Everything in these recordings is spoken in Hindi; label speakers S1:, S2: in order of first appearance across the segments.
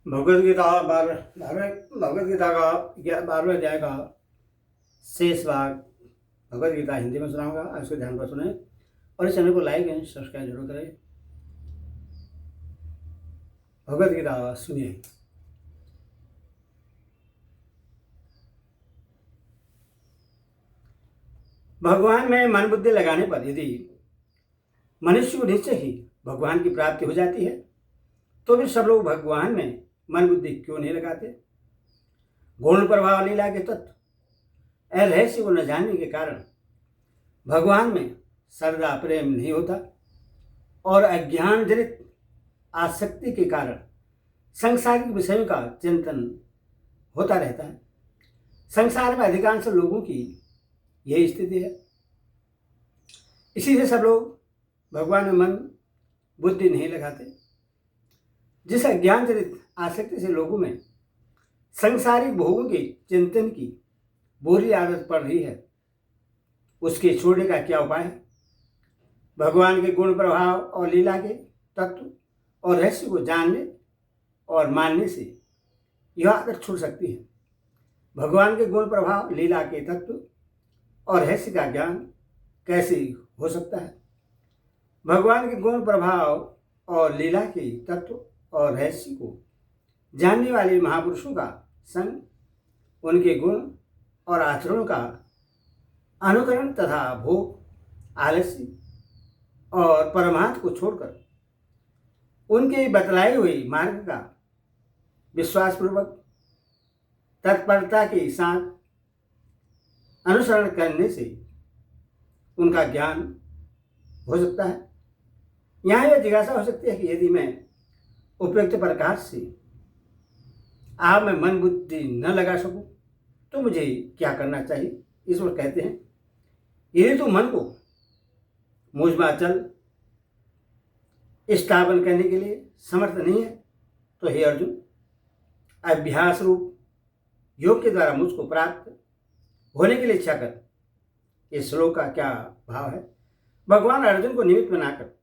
S1: भगवद गीता भगवद गीता का 12वें अध्याय का शेष भाग भगवद गीता हिंदी में सुनाऊंगा। आज को ध्यान पर सुने और इस चैनल को लाइक एंड सब्सक्राइब जरूर करें। भगवद गीता सुनिए। भगवान में मन बुद्धि लगाने पर यदि मनुष्य को निश्चय ही भगवान की प्राप्ति हो जाती है तो भी सब लोग भगवान में मन बुद्धि क्यों नहीं लगाते। गुण प्रभाव लीला के तत्व रहस्य को न जानने के कारण भगवान में श्रद्धा प्रेम नहीं होता और अज्ञान जनित आसक्ति के कारण सांसारिक विषयों का चिंतन होता रहता है। संसार में अधिकांश लोगों की यही स्थिति है। इसी से सब लोग भगवान में मन बुद्धि नहीं लगाते। जिस अज्ञान जनित आसक्ति से लोगों में सांसारिक भोगों के चिंतन की बुरी आदत पड़ रही है, उसके छोड़ने का क्या उपाय है। भगवान के गुण प्रभाव और लीला के तत्व और रहस्य को जानने और मानने से यह आदत छूट सकती है। भगवान के गुण प्रभाव लीला के तत्व और रहस्य का ज्ञान कैसे हो सकता है। भगवान के गुण प्रभाव और लीला के तत्व और रहस्य को जानने वाले महापुरुषों का संग, उनके गुण और आचरणों का अनुकरण तथा भोग आलस्य और परमार्थ को छोड़कर उनके बतलाए हुए मार्ग का विश्वासपूर्वक तत्परता के साथ अनुसरण करने से उनका ज्ञान हो सकता है। यहाँ यह जिज्ञासा हो सकती है कि यदि मैं उपयुक्त प्रकार से आप में मन बुद्धि न लगा सकूं तो मुझे क्या करना चाहिए। ईश्वर कहते हैं, यदि तो मन को मुझमाचल स्थापन करने के लिए समर्थ नहीं है तो हे अर्जुन, अभ्यास रूप योग के द्वारा मुझको प्राप्त होने के लिए इच्छा कर। इस श्लोक का क्या भाव है। भगवान अर्जुन को निमित्त बनाकर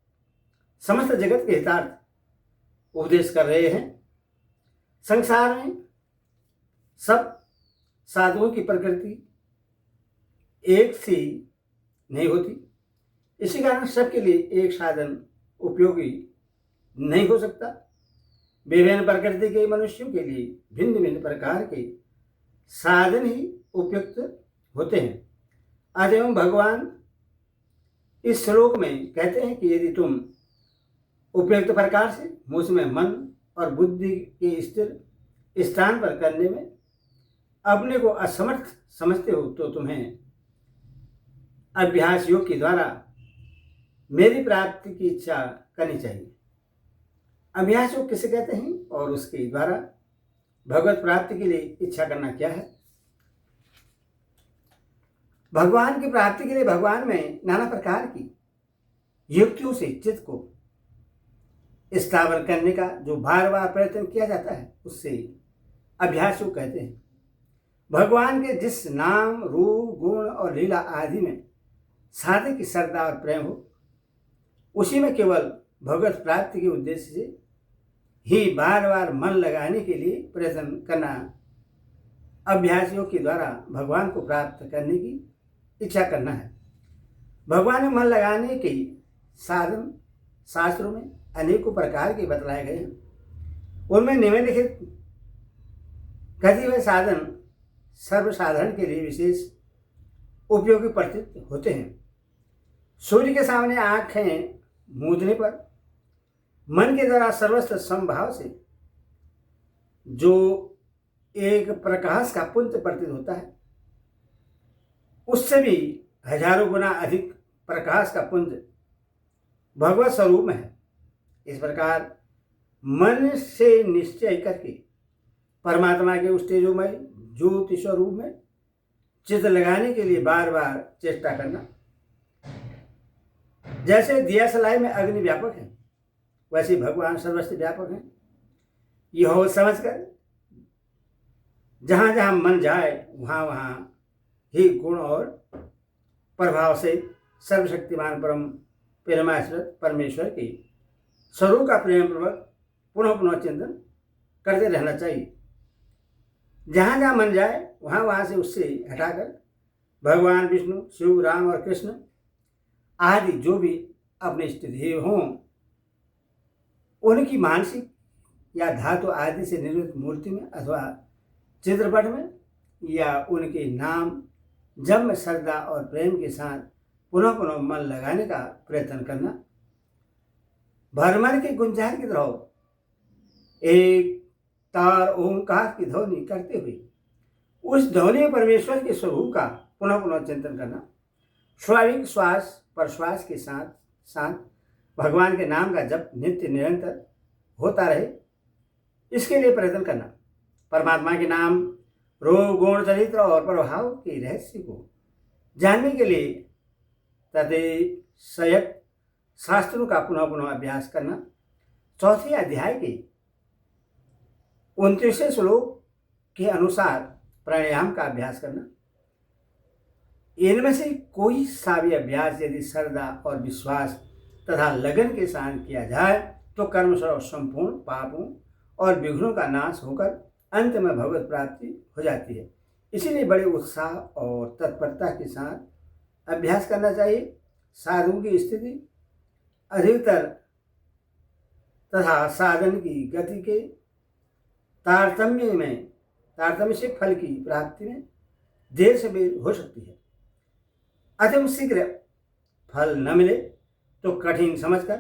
S1: समस्त जगत के हितार्थ उपदेश कर रहे हैं। संसार में सब साधुओं की प्रकृति एक सी नहीं होती। इसी कारण सबके लिए एक साधन उपयोगी नहीं हो सकता। विभिन्न प्रकृति के मनुष्यों के लिए भिन्न भिन्न प्रकार के साधन ही उपयुक्त होते हैं। अतएव भगवान इस श्लोक में कहते हैं कि यदि तुम उपयुक्त प्रकार से मुझ में मन और बुद्धि के स्थिर स्थान पर करने में अपने को असमर्थ समझते हो तो तुम्हें अभ्यास योग के द्वारा मेरी प्राप्ति की इच्छा करनी चाहिए। अभ्यास योग किसे कहते हैं और उसके द्वारा भगवत प्राप्ति के लिए इच्छा करना क्या है। भगवान की प्राप्ति के लिए भगवान में नाना प्रकार की युक्तियों से चित्त को स्थापन करने का जो बार बार प्रयत्न किया जाता है उससे अभ्यास योग कहते हैं। भगवान के जिस नाम रूप गुण और लीला आदि में साधक की श्रद्धा और प्रेम हो, उसी में केवल भगवत प्राप्ति के उद्देश्य से ही बार बार मन लगाने के लिए प्रयत्न करना अभ्यास योग के द्वारा भगवान को प्राप्त करने की इच्छा करना है। भगवान में मन लगाने के साधन शास्त्रों में अनेकों प्रकार के बतलाए गए हैं। उनमें निम्नलिखित कतिपय साधन सर्वसाधारण के लिए विशेष उपयोगी प्रतीत होते हैं। सूर्य के सामने आंखें मूंदने पर मन के द्वारा सर्वस्व समभाव से जो एक प्रकाश का पुंज प्रतीत होता है, उससे भी हजारों गुना अधिक प्रकाश का पुंज भगवत स्वरूप में है। इस प्रकार मन से निश्चय करके परमात्मा के उस तेजोमय ज्योति स्वरूप में चित्त लगाने के लिए बार बार चेष्टा करना। जैसे दिया सलाई में अग्नि व्यापक है, वैसे भगवान सर्वस्व व्यापक हैं। यह समझकर जहाँ जहाँ मन जाए वहाँ वहाँ ही गुण और प्रभाव से सर्वशक्तिमान परम परमेश्वर के स्वरूप का प्रेम पूर्वक पुनः पुनः चिंतन करते रहना चाहिए। जहाँ जहाँ मन जाए वहाँ वहाँ से उससे हटाकर भगवान विष्णु, शिव, राम और कृष्ण आदि जो भी अपने इष्ट देव हों उनकी मानसिक या धातु आदि से निर्मित मूर्ति में अथवा चित्रपट में या उनके नाम जब में श्रद्धा और प्रेम के साथ पुनः पुनः मन लगाने का प्रयत्न करना। भरमर के गुंजार की तरह एक तार ओंकार की ध्वनि करते हुए उस ध्वनि परमेश्वर के स्वरूप का पुनः पुनः चिंतन करना। स्वाभाविक श्वास प्रश्वास के साथ साथ भगवान के नाम का जप नित्य निरंतर होता रहे, इसके लिए प्रयत्न करना। परमात्मा के नाम, रूप, गुण, चरित्र और प्रभाव के रहस्य को जानने के लिए तदेशयक शास्त्रों का पुनः पुनः अभ्यास करना। चौथे अध्याय के 29वें श्लोक के अनुसार प्राणायाम का अभ्यास करना। इनमें से कोई सा भी अभ्यास यदि श्रद्धा और विश्वास तथा लगन के साथ किया जाए तो कर्म संपूर्ण पापों और विघ्नों का नाश होकर अंत में भगवत प्राप्ति हो जाती है। इसीलिए बड़े उत्साह और तत्परता के साथ अभ्यास करना चाहिए। साधु की स्थिति अधिकतर तथा साधन की गति के तारतम्य से फल की प्राप्ति में देर से देर हो सकती है। अतः शीघ्र फल न मिले तो कठिन समझकर,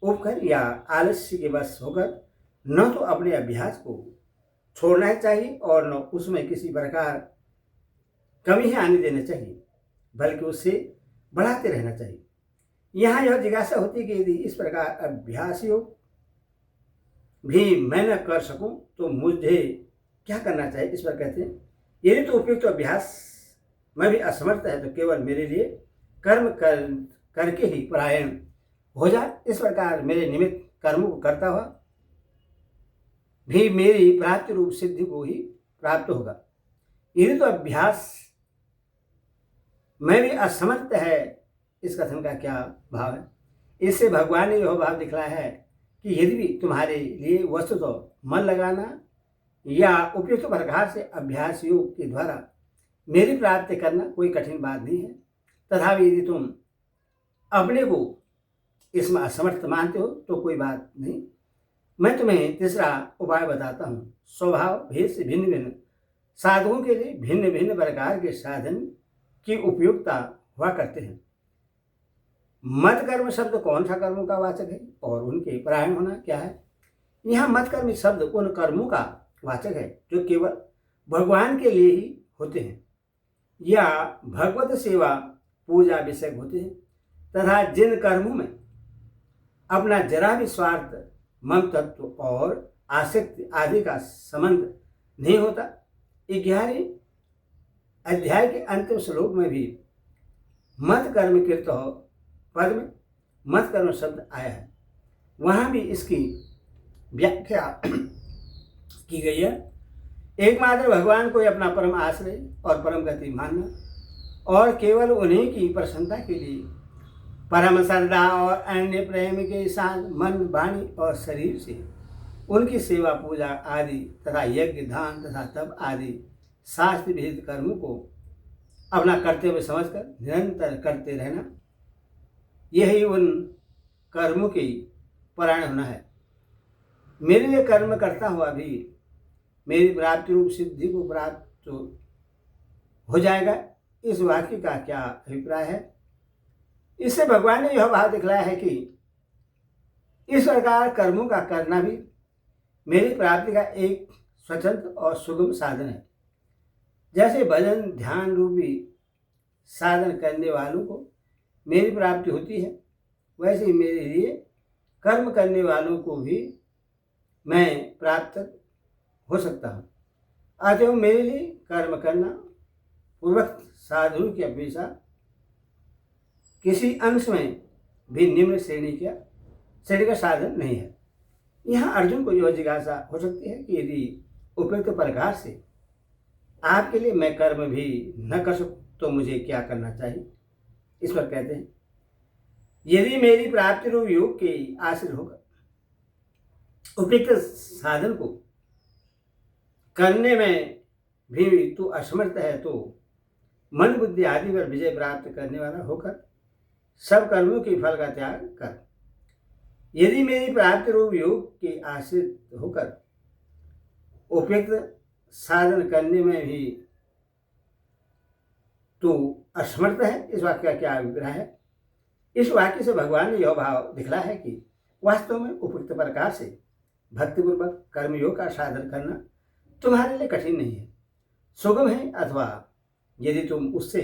S1: उपकर या आलस्य के वश होकर न तो अपने अभ्यास को छोड़ना चाहिए और न उसमें किसी प्रकार कमी आने देना चाहिए, बल्कि उससे बढ़ाते रहना चाहिए। यहाँ यह जिज्ञासा होती है कि यदि इस प्रकार अभ्यास योग भी मैं न कर सकूं तो मुझे क्या करना चाहिए। इस पर कहते हैं यदि तो उपयुक्त अभ्यास मैं भी असमर्थ है तो केवल मेरे लिए कर्म करके ही परायण हो जाए। इस प्रकार मेरे निमित्त कर्मों को करता हुआ भी मेरी प्राप्ति रूप सिद्धि को ही प्राप्त होगा। यदि तो अभ्यास मैं भी असमर्थ है, इस कथन का क्या भाव है। इससे भगवान ने यह भाव दिखलाया है कि यदि भी तुम्हारे लिए वस्तुतः मन लगाना या उपयुक्त प्रकार से अभ्यास योग के द्वारा मेरी प्राप्ति करना कोई कठिन बात नहीं है, तथापि यदि तुम अपने को इसमें असमर्थ मानते हो तो कोई बात नहीं। मैं तुम्हें तीसरा उपाय बताता हूँ। स्वभाव भेद से भिन्न भिन्न साधुओं के लिए भिन्न भिन्न प्रकार के साधन की उपयुक्तता हुआ करते हैं। मत कर्म शब्द कौन सा कर्मों का वाचक है और उनके परायण होना क्या है। यहाँ मत कर्म शब्द उन कर्मों का वाचक है जो केवल भगवान के लिए ही होते हैं या भगवत सेवा पूजा विषय होते हैं, तथा जिन कर्मों में अपना जरा भी स्वार्थ, ममतत्व और आसक्ति आदि का संबंध नहीं होता। 11वें अध्याय के अंतिम श्लोक में भी मत कर्म कृत पद में मत कर्म शब्द आया है। वहाँ भी इसकी व्याख्या की गई है। एकमात्र भगवान को अपना परम आश्रय और परम गति मानना और केवल उन्हीं की प्रसन्नता के लिए परम श्रद्धा और अन्य प्रेम के साथ मन, वाणी और शरीर से उनकी सेवा पूजा आदि तथा यज्ञ, दान तथा तप आदि शास्त्र विहित कर्मों को अपना कर्तव्य समझकर निरंतर करते रहना, यही उन कर्मों की परायण होना है। मेरे लिए कर्म करता हुआ भी मेरी प्राप्ति रूप सिद्धि को प्राप्त हो जाएगा। इस वाक्य का क्या अभिप्राय है। इससे भगवान ने यह भाव दिखलाया है कि इस प्रकार कर्मों का करना भी मेरी प्राप्ति का एक स्वतंत्र और सुगम साधन है। जैसे भजन ध्यान रूपी साधन करने वालों को मेरी प्राप्ति होती है, वैसे ही मेरे लिए कर्म करने वालों को भी मैं प्राप्त हो सकता हूँ। अतः मेरे लिए कर्म करना पूर्वक साधु की अपेक्षा किसी अंश में भी निम्न श्रेणी का साधन नहीं है। यहाँ अर्जुन को यह जिज्ञासा हो सकती है कि यदि उपयुक्त प्रकार से आपके लिए मैं कर्म भी न कर सकूं तो मुझे क्या करना चाहिए। इस पर कहते हैं यदि मेरी प्राप्ति रूप योग के आश्रित होकर उपयुक्त साधन को करने में भी तू असमर्थ है तो मन बुद्धि आदि पर विजय प्राप्त करने वाला होकर सब कर्मों के फल का त्याग कर। यदि मेरी प्राप्ति रूप योग के आश्रित होकर उपयुक्त साधन करने में भी तू असमर्थ है, इस वाक्य का क्या अभिप्राय है? इस वाक्य से भगवान ने यह भाव दिखला है कि वास्तव में उपयुक्त प्रकार से भक्तिपूर्वक कर्मयोग का साधन करना तुम्हारे लिए कठिन नहीं है, सुगम है। अथवा यदि तुम उससे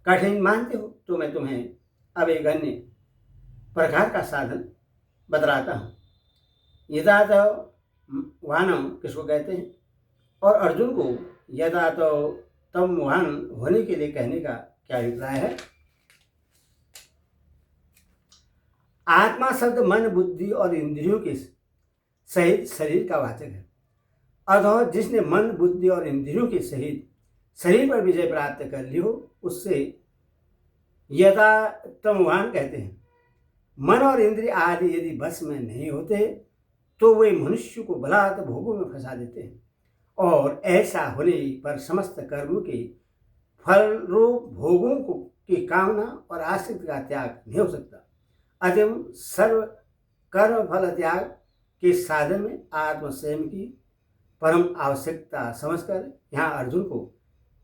S1: कठिन मानते हो तो मैं तुम्हें अब एक अन्य प्रकार का साधन बतलाता हूँ। यदा तो वाहनम किसको कहते हैं, और अर्जुन को यदा तो तम वाहन होने के लिए कहने का क्या अभिप्राय है? आत्मा शब्द मन बुद्धि और इंद्रियों के सहित शरीर का वाचक है। अतः जिसने मन बुद्धि और इंद्रियों के सहित शरीर पर विजय प्राप्त कर ली हो उससे यदा तमवान कहते हैं। मन और इंद्रिय आदि यदि बस में नहीं होते तो वे मनुष्य को बलात् भोगों में फंसा देते हैं, और ऐसा होने पर समस्त कर्मों के फल रूप भोगों को की कामना और आसक्ति का त्याग नहीं हो सकता। अतः सर्व कर्म फल त्याग के साधन में आत्म संयम की परम आवश्यकता समझकर यहाँ अर्जुन को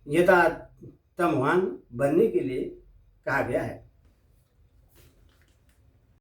S1: यथातमवान बनने के लिए कहा गया है।